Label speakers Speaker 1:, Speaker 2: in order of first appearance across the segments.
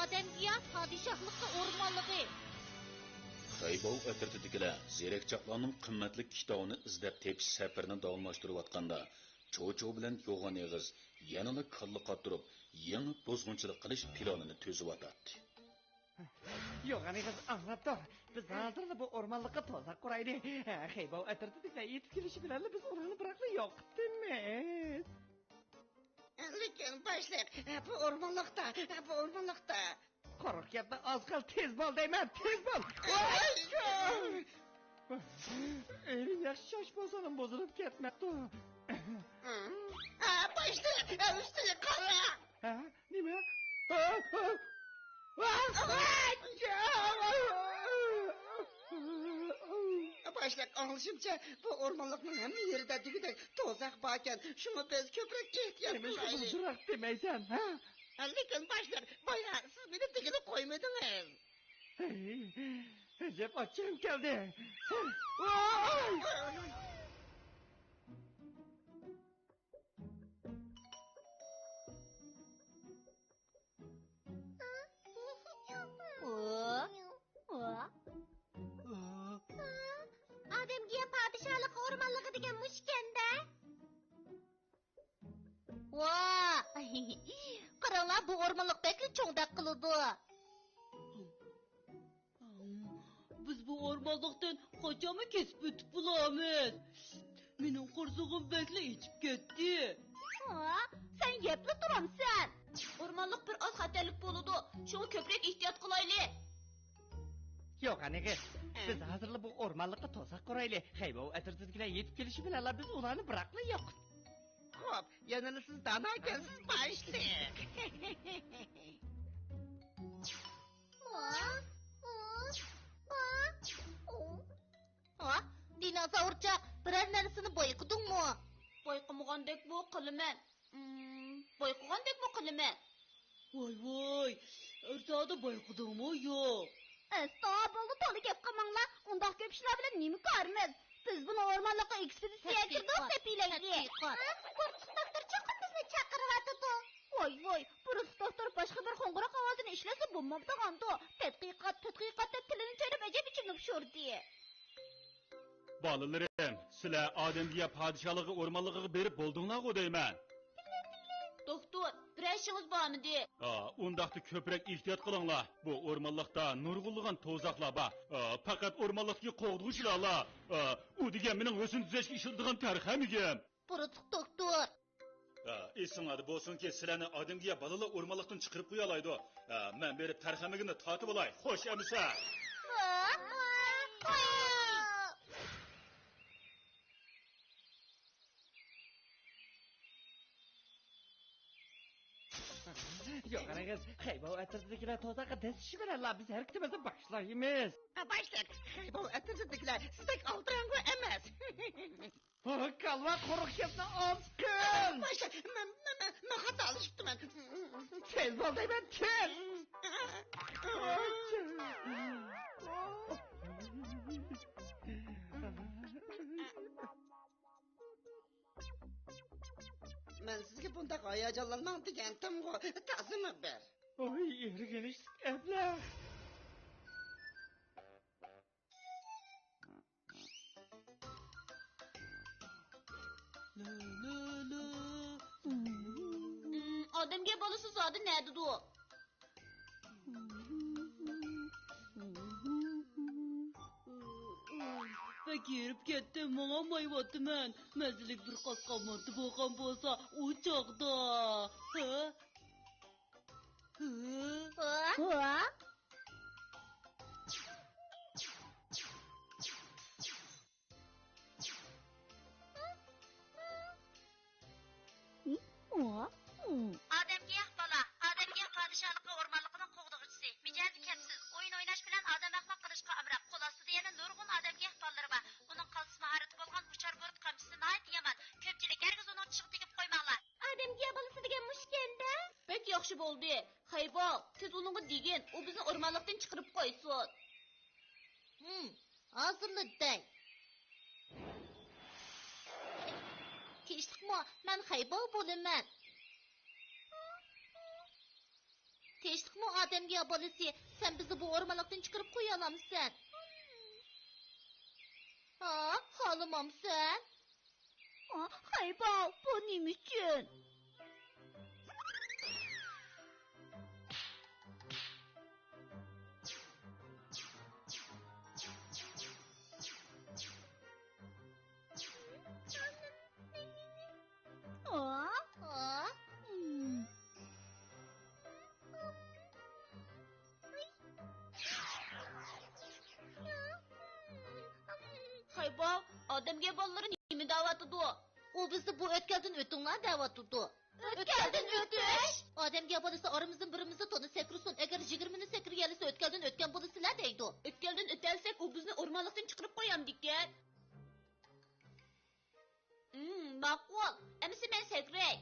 Speaker 1: odamga padişahlıqqa o'rmonligi.
Speaker 2: Xaybov atritidikilar zerakchoqlarning qimmatli kitobini izlab tepish safarini davomlashtirayotganda Cho'cho bilan yo'g'on eg'iz yanada kalla qottirib, yangi bozg'unchilik qilish planini to'ziyotdi.
Speaker 3: Yo'g'on eg'iz anglab tur. Biz hozirda bu o'rmonlikqa toza quraylik. Xaybov atritidikilar yetib kelishi bilan biz o'ronni biroqli yo'qdimiz.
Speaker 4: Lekin boshliq, bu o'rmonlikda.
Speaker 3: Qo'rq gapni oz qil, tez bo'l deyman, tez bo'l. Eling yaxshi shosh bo'lsa ham bozilib ketmabdi.
Speaker 4: Boshliq, ustiga qara.
Speaker 3: Ha, nima?
Speaker 4: Boshliq, anglashimcha, bu o'rmonlikning hamma yerida degidek to'zaq bor ekan. Shuni biz ko'proq ehtiyot qilaylik.
Speaker 3: Shunaq demaysan, ha?
Speaker 4: Lekin boshliq, boya siz meni degida qo'ymadingiz.
Speaker 3: Jep ochim keldi.
Speaker 1: Odamga padişahlık o'rmonligi degan mushkanda. Qaranglar, bu o'rmonlik bekli cho'ngdak qiladi.
Speaker 5: Biz bu o'rmonlikdan qachon kesib o'tib bo'lamiz? Mening qo'rsog'im bekli ichib ketdi.
Speaker 1: Sen yepli turamsan. O'rmonlik bir oz xatarlik bo'ladi. Shunga ko'proq ehtiyot qilaylik.
Speaker 3: Yo'q, aniga. Biz hozirda bu o'rmonlikqa toza quraylik. Xaybov atritidikilar yetib kelishi bilan biz ularni biroqli yo'q.
Speaker 4: Xo'p, yana siz dana ekansiz, boshliq.
Speaker 1: Dinozavrcha biror narsani boyqidingmi? Boyqimagandek-bu qilaman. Boyqigandek-bu qilaman.
Speaker 5: Voy, o'rtada boyqidingmi yo'q?
Speaker 1: Estağfurullah, to'la gap qilmanglar. Undaq ko'p ishlar bilan nima ko'ramiz? Biz buni o'rmonlikqa ekspeditsiyaga kirdik deb o'ylaylik. Kurs doktor chaqib bizni chaqiryapti. Voy, Burus doktor boshqa bir qo'ng'iroq ovozini ishlasa bo'lmabdi-g'andu. Tadqiqot deb tilini cho'rib ajab ichib sho'rdi.
Speaker 2: Balalarim, sizlar odamga padişahlığı o'rmonligiga berib bo'ldinglar-ku deyman.
Speaker 1: Doktor, bir işiniz bormidi?
Speaker 2: Undaqda ko'proq ehtiyot qilinglar. Bu o'rmonlikda nurg'unlagan to'zaqlar bor. Faqat o'rmonlikka qo'g'dug'chilar. U degan mening o'sin tuzashga ishiladigan tarixamigim.
Speaker 1: Burutuq doktor.
Speaker 2: Esinglarda bo'lsinki, sizlarni odamga balalar o'rmonlikdan chiqarib qo'ya oladi. Men berib tarixamigimni tatib olay. Xo'sh, amisa.
Speaker 3: Yo'q, aniga. Xaybov atritidikilar tozaga desishi bilan biz harakatimizni boshlaymiz.
Speaker 4: Boshliq, Xaybov atritidikilar sizdek oltirangu emas.
Speaker 3: Kalva qo'rq gapni oz qil.
Speaker 4: Boshliq, men xato qilibman.
Speaker 3: Tez bo'l deyman, tez.
Speaker 4: Men sizga bunda hayajonlanmang degandim-ku. Ta'zimi ber.
Speaker 3: Ergenish gaplar.
Speaker 1: Odamga bolasi zodi nadidu?
Speaker 5: Fakirib ketdim, mong'olmayaptiman. Mazalik bir qosqon marti bo'lgan bo'lsa, u chog'da.
Speaker 1: Odamga bola, odamga padişahlıqqa o'rmonligining qo'g'dug'chisi. Mijozi kapsiz, o'yin o'ynash bilan odam ahmoq qilishga amroq. Qo'l ostida yana nurg'un odamga bolalari bor. Uning qaltis maharati bo'lgan uchar bo'rt qamchisi nihoyat yomon. Ko'pchilik hargiz uning tishiga tegib qo'ymanglar. Odamga bolasi degan mushkanda. Bek yaxshi bo'ldi. Xaybov, siz uningga degin, u bizni o'rmonlikdan chiqarib qo'ysin. Hozirmi deng. Tinchlikmi? Men Xaybov bo'laman. Tinchlik
Speaker 6: mu Ademge abalisi? Sen bizi bu ormanlıktan çıkarıp koyalamsın. Ha, halımam sen?
Speaker 5: Hayba, bu neymişsin? Aa,
Speaker 6: Ha? Hayba, Ademge balları neymi davatıdı o? O bizi bu ötkelden ötünler davatıdı. Ötkelden ötüş? Ademge balası aramızın birimizi tonu sekrusun. Eğer jigirmini sekir gelirse ötkelden ötken balısılar deydi o. Ötkelden ötelsek o bizni ormanlıktan çıkarıp koyam dikken. Makul. Emisi ben sekrek.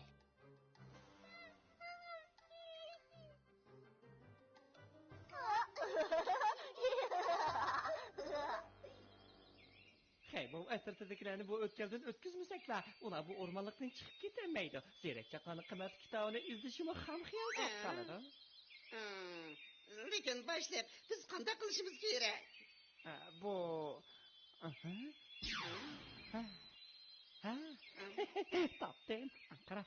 Speaker 3: Hey, bu etraftakilerini bu ötkelden ötküzmesek la, ular bu ormanlıktan çıkıp gidemeydi. Zerek çakanın kıymetli kitabını izleyişimi ham hiyal kalıdı.
Speaker 4: Lekin başlayıp biz qanday qilishimiz kerak?
Speaker 3: Bu... Ha? Taptım. Ankara.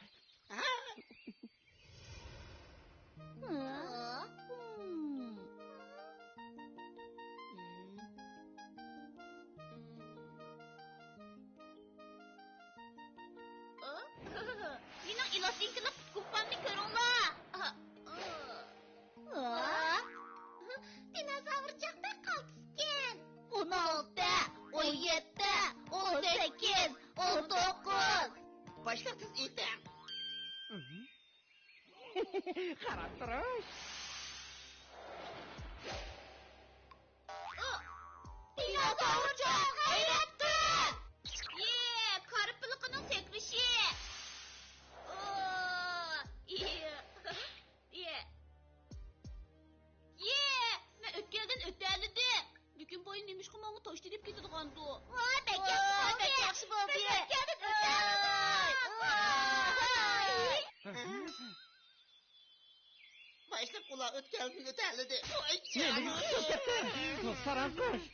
Speaker 6: Yine ilasin kılıp kupamni körünla. Dinozavurcakta kalksken. 16, 17, 18, 19.
Speaker 4: Başlak siz item.
Speaker 3: Qarab turish.
Speaker 6: Dinozavurcak hayratdir. Karpılıkının sekrişi. Men ötkelden ötelidim. Lükün boyun neymiş kumanı toş dedip getirgandı. Bek yaxşı boldu. Biz ötkelden ötelidik.
Speaker 4: Başlak ula ötkelden ötəlidi.
Speaker 3: Saranqosh.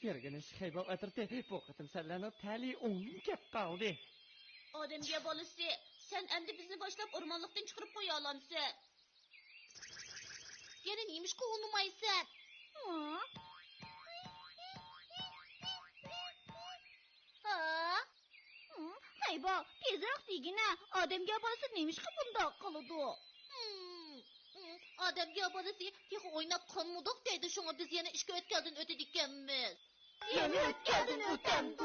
Speaker 3: Yerginish hayba atirdi. Bu qitim senlarni tali o'ngin kep qoldi.
Speaker 6: Ademge balısı, sen endi bizni başlayıp ormanlıktan çıkarıp koya alamsın. Gene neymiş kovulmamayısın? Ha?
Speaker 5: hayba, tezroq degina. Ademge abalisi neymiş ki bunda kalıdı?
Speaker 6: Ademge balısı, tehi oynap kanmadık deydi şuna biz yine işke ötkelden ötedikkemiz.
Speaker 5: Yeni ötkelden ötemdi.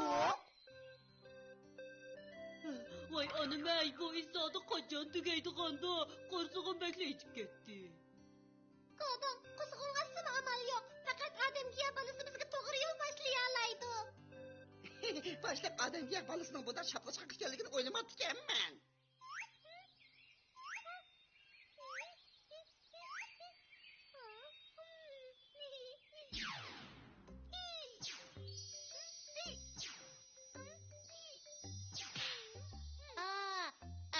Speaker 5: Vay anam ey, bu izzadı kaçan tügeydi kandı. Korsuğum bekle içip gitti.
Speaker 6: Kadın, kısıkılmasın amal yok. Fakat Ademge balısı bizge doğru yol başlayalaydı.
Speaker 4: Başlak Ademge balısının bu da şaplaşqaq ekanligini o'ylamabdi ekanman.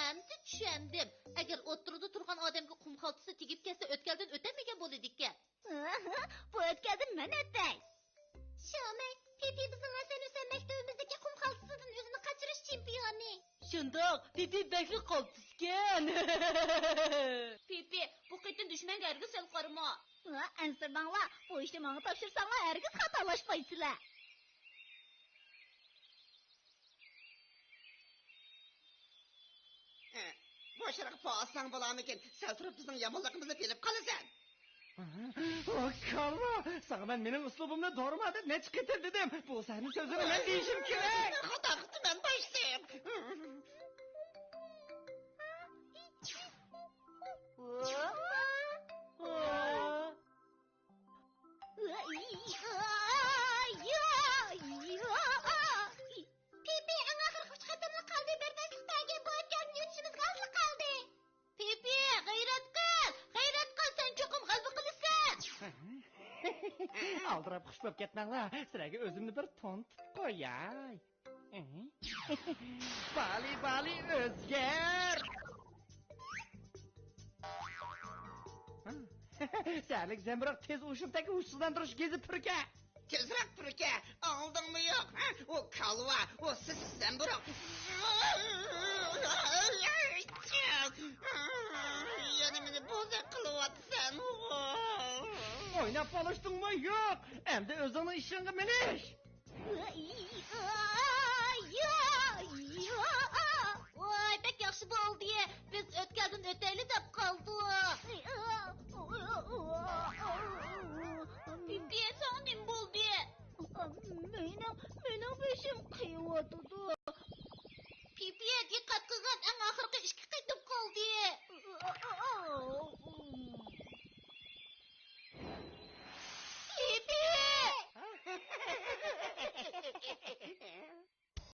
Speaker 6: Endi tushundim. Agar o'ttirida turgan odamga qum xaltasi tegib ketsa o'tkaldan o'tamagan bo'ladikan.
Speaker 5: Bu ötkelden men ötey.
Speaker 6: Shomay, Pipi bizning asal maktabimizdagi qum xaltasidan o'zini qochirish chempioni.
Speaker 5: Şundak, pipi bekli kalpısken.
Speaker 6: Pipi, bu qitin dushmanga hargiz sal qarama.
Speaker 5: Ansırdanla, bu işi bana topşırsanlar herkes hatalaşmaysılar.
Speaker 4: Boşaraq paasang bolamikin. Sal turib bizning yomonligimizni bilib qolasan.
Speaker 3: Kalma. Sana ben benim uslubumla doğramadım. Ne çıkıtır dedim. Bu senin sözünü ben değişim gerek.
Speaker 4: Xato qildim başlayım.
Speaker 6: Pipi, eng oxirgi uch qatimli qalbi bermaslik bergan bu o'tgan yutishimizga ozli qoldi. Pipi, g'ayrat qil, sen cho'qim g'alba qilasan.
Speaker 3: Aldırıp kuş böp ketmanglar. Sizlarga özümni bir ton tutib qo'yay. Bali özger. Serlik zembirak tez uşumdaki uçsuzlandırış gezip pürke.
Speaker 4: Tezrak pürke, aldın mı yok? Ha? O kalva, o sen bırak. Yanımını bozak kılıvat sen.
Speaker 3: Oynap alıştın mı? Yok. Hem de özünün işini miniş.